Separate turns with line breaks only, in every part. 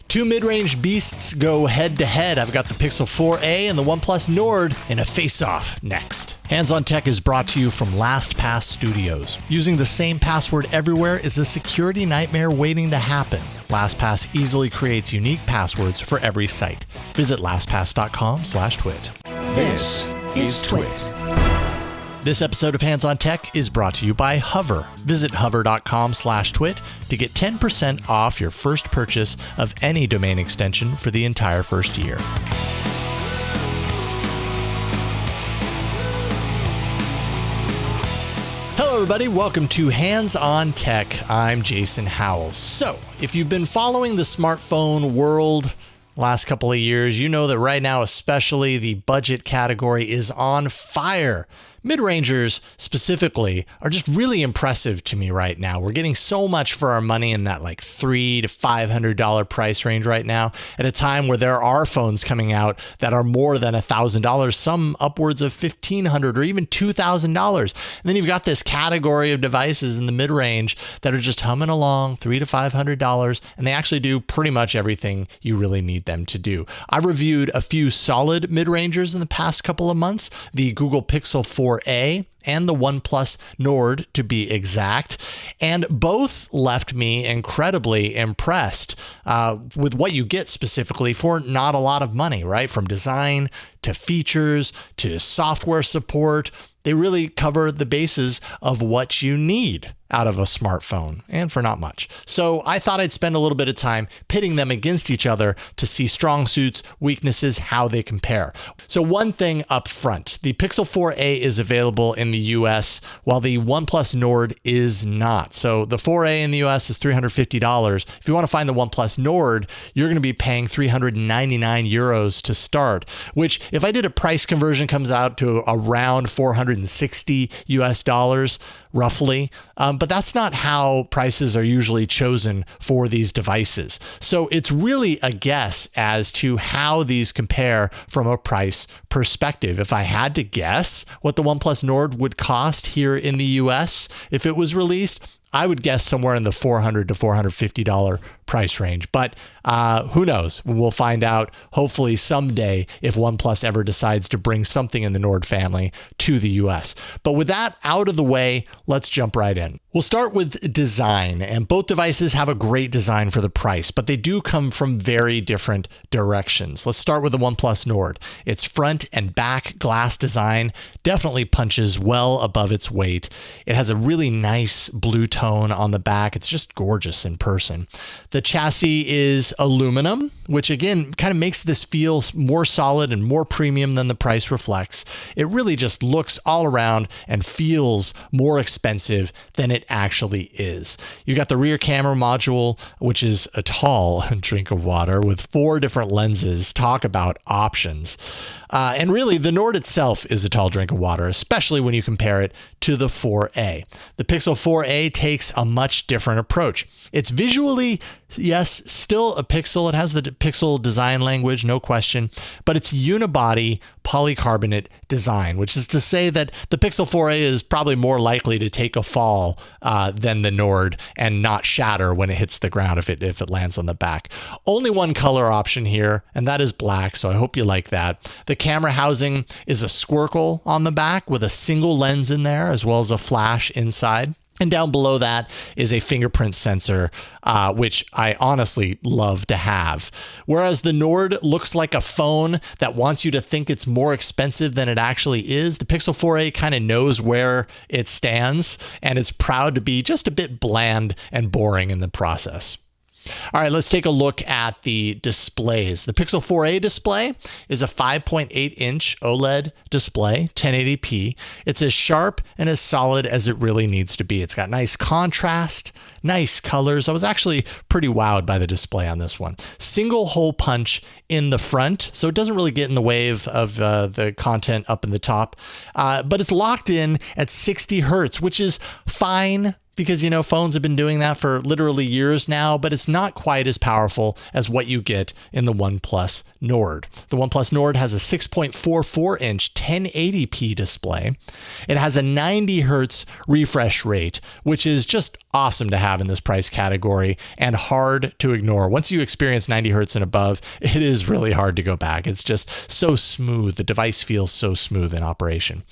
Two mid-range beasts go head-to-head. I've got the Pixel 4a and the OnePlus Nord in a face-off next. Hands on Tech is brought to you from LastPass Studios. Using the same password everywhere is a security nightmare waiting to happen. LastPass easily creates unique passwords for every site. Visit lastpass.com/twit.
This is TWiT.
This episode of Hands on Tech is brought to you by Hover. Visit hover.com/twit to get 10% off your first purchase of any domain extension for the entire first year. Hello everybody, welcome to Hands on Tech. I'm Jason Howell. So, if you've been following the smartphone world last couple of years, you know that right now especially the budget category is on fire. Mid-rangers specifically are just really impressive to me right now. We're getting so much for our money in that like $300 to $500 price range right now at a time where there are phones coming out that are more than $1,000, some upwards of $1,500 or even $2,000. And then you've got this category of devices in the mid-range that are just humming along, $300 to $500, and they actually do pretty much everything you really need them to do. I reviewed a few solid mid-rangers in the past couple of months, the Google Pixel 4a and the OnePlus Nord to be exact, and both left me incredibly impressed with what you get specifically for not a lot of money, right? From design to features to software support. They really cover the bases of what you need out of a smartphone, and for not much. So I thought I'd spend a little bit of time pitting them against each other to see strong suits, weaknesses, how they compare. So one thing up front, the Pixel 4a is available in the US while the OnePlus Nord is not. So the 4a in the US is $350. If you want to find the OnePlus Nord, you're going to be paying 399 euros to start, which if I did a price conversion comes out to around 460 US dollars roughly. But that's not how prices are usually chosen for these devices. So it's really a guess as to how these compare from a price perspective. If I had to guess what the OnePlus Nord would cost here in the US if it was released, I would guess somewhere in the $400 to $450 price range. But who knows? We'll find out hopefully someday if OnePlus ever decides to bring something in the Nord family to the US. But with that out of the way, let's jump right in. We'll start with design, and both devices have a great design for the price, but they do come from very different directions. Let's start with the OnePlus Nord. Its front and back glass design definitely punches well above its weight. It has a really nice blue tone on the back. It's just gorgeous in person. The chassis is aluminum, which again kind of makes this feel more solid and more premium than the price reflects. It really just looks all around and feels more expensive than it actually is. You got the rear camera module, which is a tall drink of water with 4 different lenses. Talk about options. And really, the Nord itself is a tall drink of water, especially when you compare it to the 4a. The Pixel 4a takes a much different approach. It's visually, yes, still a Pixel. It has the Pixel design language, no question, but it's unibody polycarbonate design, which is to say that the Pixel 4a is probably more likely to take a fall than the Nord and not shatter when it hits the ground if it lands on the back. Only one color option here, and that is black, so I hope you like that. The camera housing is a squircle on the back with a single lens in there, as well as a flash inside. And down below that is a fingerprint sensor, which I honestly love to have. Whereas the Nord looks like a phone that wants you to think it's more expensive than it actually is, the Pixel 4a kind of knows where it stands, and it's proud to be just a bit bland and boring in the process. All right, let's take a look at the displays. The Pixel 4a display is a 5.8-inch OLED display, 1080p. It's as sharp and as solid as it really needs to be. It's got nice contrast, nice colors. I was actually pretty wowed by the display on this one. Single hole punch in the front, so it doesn't really get in the way of the content up in the top, but it's locked in at 60 hertz, which is fine because, phones have been doing that for literally years now, but it's not quite as powerful as what you get in the OnePlus Nord. The OnePlus Nord has a 6.44-inch 1080p display. It has a 90 hertz refresh rate, which is just awesome to have in this price category and hard to ignore. Once you experience 90 hertz and above, it is really hard to go back. It's just so smooth. The device feels so smooth in operation.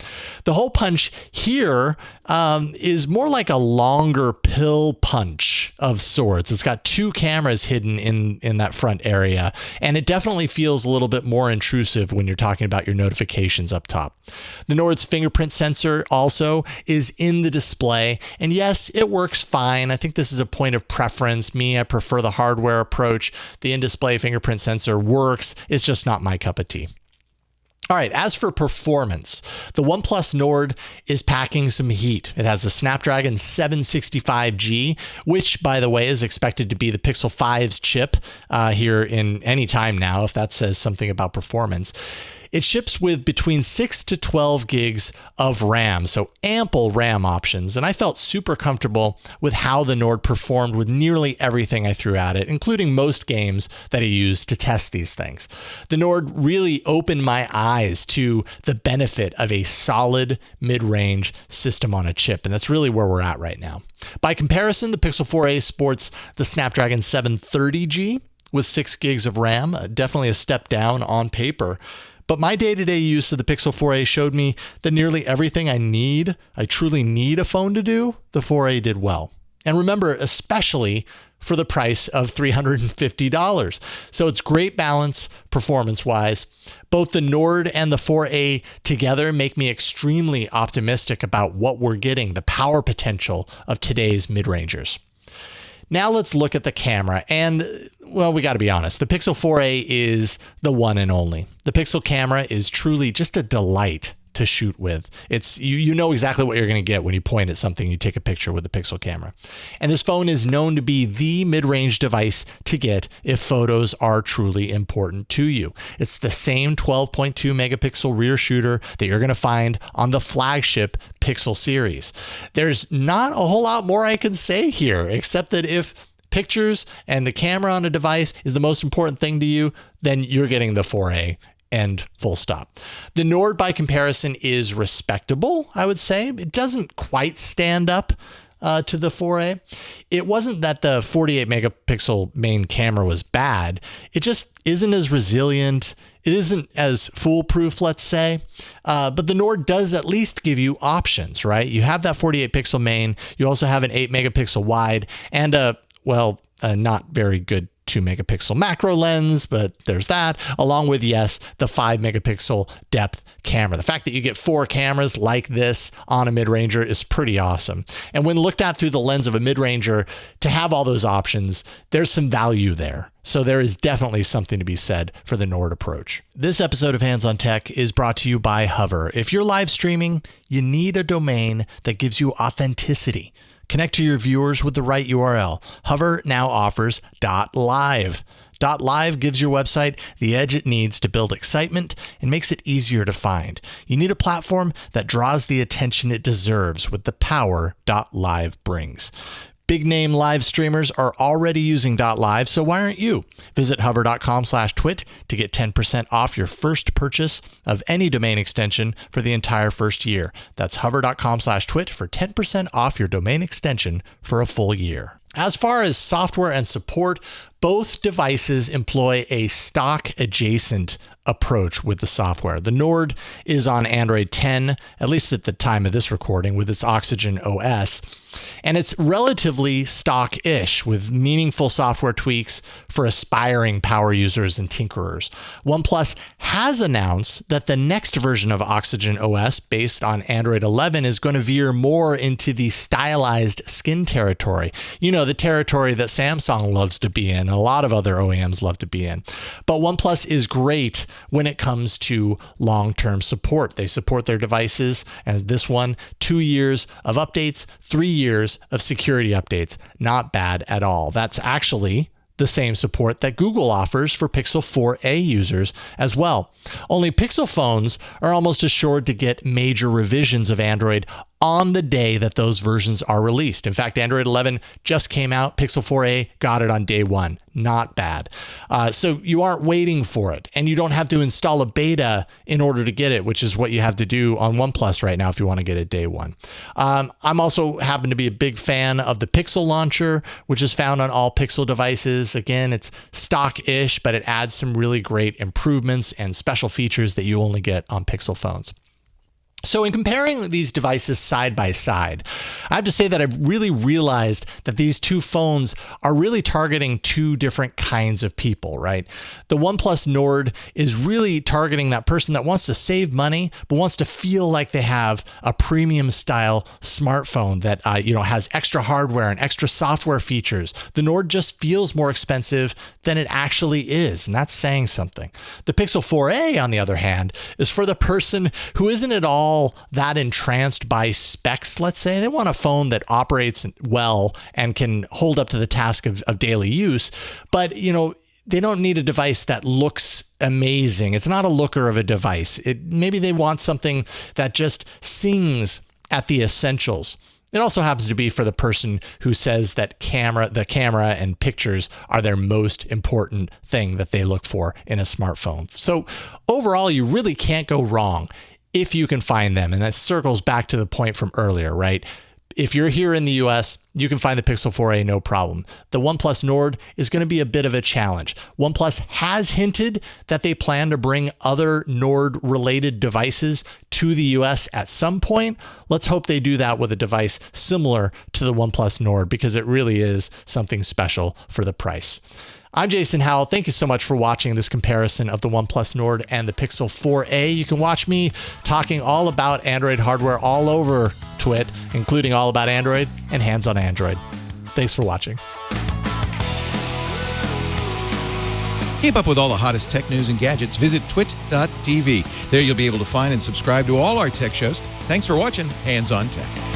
The hole punch here is more like a longer pill punch of sorts. It's got two cameras hidden in that front area, and it definitely feels a little bit more intrusive when you're talking about your notifications up top. The Nord's fingerprint sensor also is in the display, and yes, it works fine. I think this is a point of preference. I prefer the hardware approach. The in-display fingerprint sensor works. It's just not my cup of tea. All right, as for performance, the OnePlus Nord is packing some heat. It has a Snapdragon 765G, which, by the way, is expected to be the Pixel 5's chip here in any time now, if that says something about performance. It ships with between 6 to 12 gigs of RAM, so ample RAM options, and I felt super comfortable with how the Nord performed with nearly everything I threw at it, including most games that I used to test these things. The Nord really opened my eyes to the benefit of a solid mid-range system on a chip, and that's really where we're at right now. By comparison, the Pixel 4a sports the Snapdragon 730G with 6 gigs of RAM, definitely a step down on paper. But my day-to-day use of the Pixel 4a showed me that nearly everything I truly need a phone to do, the 4a did well. And remember, especially for the price of $350. So it's great balance performance-wise. Both the Nord and the 4a together make me extremely optimistic about what we're getting, the power potential of today's mid-rangers. Now let's look at the camera, and well, we got to be honest, the Pixel 4a is the one and only. The Pixel camera is truly just a delight to shoot with. It's you know exactly what you're going to get when you point at something, you take a picture with the Pixel camera. And this phone is known to be the mid-range device to get if photos are truly important to you. It's the same 12.2 megapixel rear shooter that you're going to find on the flagship Pixel series. There's not a whole lot more I can say here, except that if pictures and the camera on a device is the most important thing to you, then you're getting the 4a. And full stop. The Nord, by comparison, is respectable, I would say. It doesn't quite stand up to the 4a. It wasn't that the 48 megapixel main camera was bad. It just isn't as resilient. It isn't as foolproof, let's say. But the Nord does at least give you options, right? You have that 48 pixel main. You also have an 8 megapixel wide and a not very good 2 megapixel macro lens, but there's that, along with, yes, the 5 megapixel depth camera. The fact that you get 4 cameras like this on a mid-ranger is pretty awesome. And when looked at through the lens of a mid-ranger, to have all those options, there's some value there. So there is definitely something to be said for the Nord approach. This episode of Hands on Tech is brought to you by Hover. If you're live streaming, you need a domain that gives you authenticity. Connect to your viewers with the right URL. Hover now offers .live. .live gives your website the edge it needs to build excitement and makes it easier to find. You need a platform that draws the attention it deserves with the power .live brings. Big name live streamers are already using .live, so why aren't you? Visit hover.com/twit to get 10% off your first purchase of any domain extension for the entire first year. That's hover.com/twit for 10% off your domain extension for a full year. As far as software and support, both devices employ a stock adjacent approach with the software. The Nord is on Android 10, at least at the time of this recording, with its Oxygen OS. And it's relatively stock-ish with meaningful software tweaks for aspiring power users and tinkerers. OnePlus has announced that the next version of Oxygen OS based on Android 11 is going to veer more into the stylized skin territory. You know, the territory that Samsung loves to be in, a lot of other OEMs love to be in. But OnePlus is great when it comes to long-term support. They support their devices, and this one, 2 years of updates, 3 years of security updates. Not bad at all. That's actually the same support that Google offers for Pixel 4a users as well. Only Pixel phones are almost assured to get major revisions of Android on the day that those versions are released. In fact, Android 11 just came out. Pixel 4a got it on day one. Not bad. So you aren't waiting for it, and you don't have to install a beta in order to get it, which is what you have to do on OnePlus right now if you want to get it day one. I'm also happen to be a big fan of the Pixel launcher, which is found on all Pixel devices. Again, it's stock-ish, but it adds some really great improvements and special features that you only get on Pixel phones. So in comparing these devices side by side, I have to say that I've really realized that these two phones are really targeting two different kinds of people, right? The OnePlus Nord is really targeting that person that wants to save money, but wants to feel like they have a premium style smartphone that has extra hardware and extra software features. The Nord just feels more expensive than it actually is, and that's saying something. The Pixel 4a, on the other hand, is for the person who isn't at all that entranced by specs, let's say. They want a phone that operates well and can hold up to the task of daily use, but they don't need a device that looks amazing. It's not a looker of a device. Maybe they want something that just sings at the essentials. It also happens to be for the person who says that the camera and pictures are their most important thing that they look for in a smartphone. So overall, you really can't go wrong if you can find them. And that circles back to the point from earlier, right? If you're here in the US, you can find the Pixel 4a no problem. The OnePlus Nord is going to be a bit of a challenge. OnePlus has hinted that they plan to bring other Nord-related devices to the US at some point. Let's hope they do that with a device similar to the OnePlus Nord, because it really is something special for the price. I'm Jason Howell. Thank you so much for watching this comparison of the OnePlus Nord and the Pixel 4a. You can watch me talking all about Android hardware all over TWiT, including all about Android and Hands on Android. Thanks for watching.
Keep up with all the hottest tech news and gadgets. Visit twit.tv. There you'll be able to find and subscribe to all our tech shows. Thanks for watching Hands on Tech.